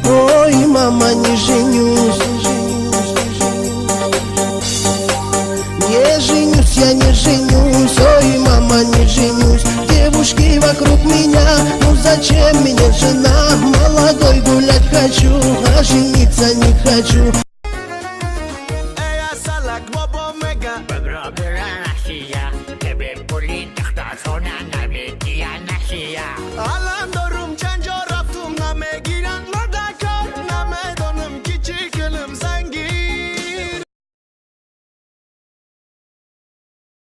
Ой, мама, не женюсь. Не женюсь, я не женюсь. Ой, мама, не женюсь. Девушки вокруг меня, ну зачем мне жена? Молодой гулять хочу, а жениться не хочу.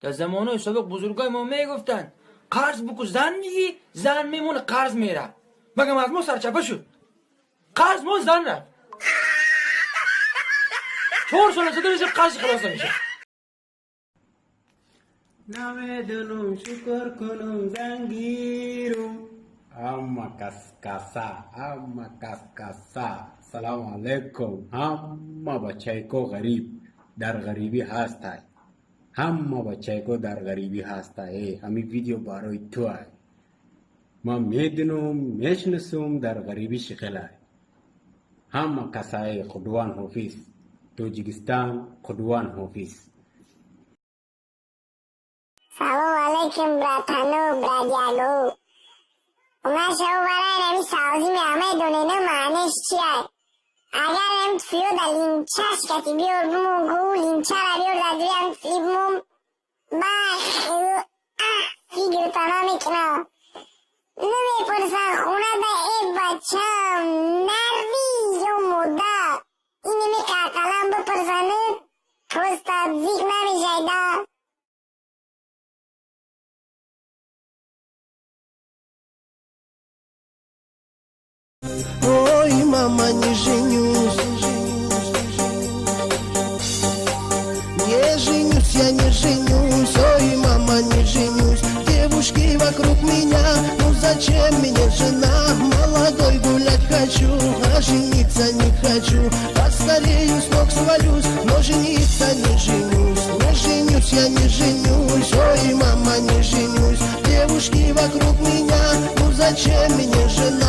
در زمانه سابق بزرگای ما میگفتن قرض بکن زن میگی، زن میمونه قرض میره. مگم از ما سرچپه شد؟ قرض ما زن رفت. 4 سال شده میشه قرض خلاص میشه. نمیدونم شکر کنم زنگیرم. اما کسکسا سلام علیکم. همه بچه کو غریب در غریبی هستای. همه بچه کو در غریبی هستای. همین ویدیو برای تو های. ما میدونم میشناسم در غریبی شکلای. همه کسای خدوان حافظ. توجیکستان خدوان حافظ. سلام علیکم براتانو برادیالو. اونا شو برای نمی سازی می همه دونه معنیش چیه؟ اگر نمی تفیو در لینچش کتی بیار بمون گو لینچه را بیار در دویم تفیبمون باید فیگر تانا میکنه. نمی پرسن خونه دا ای بچم نروی یا مودا اینی می که اقلم بپرسنه پوستا زیگ نمی جایده. Ой, мама, не женюсь. Не женюсь, я не женюсь. Ой, мама, не женюсь. Девушки вокруг меня, ну зачем мне жена? Молодой гулять хочу, а жениться не хочу. Постарею, с ног свалюсь, но жениться не женюсь. Не женюсь, я не женюсь. Ой, мама, не женюсь. Девушки вокруг меня, ну зачем мне жена?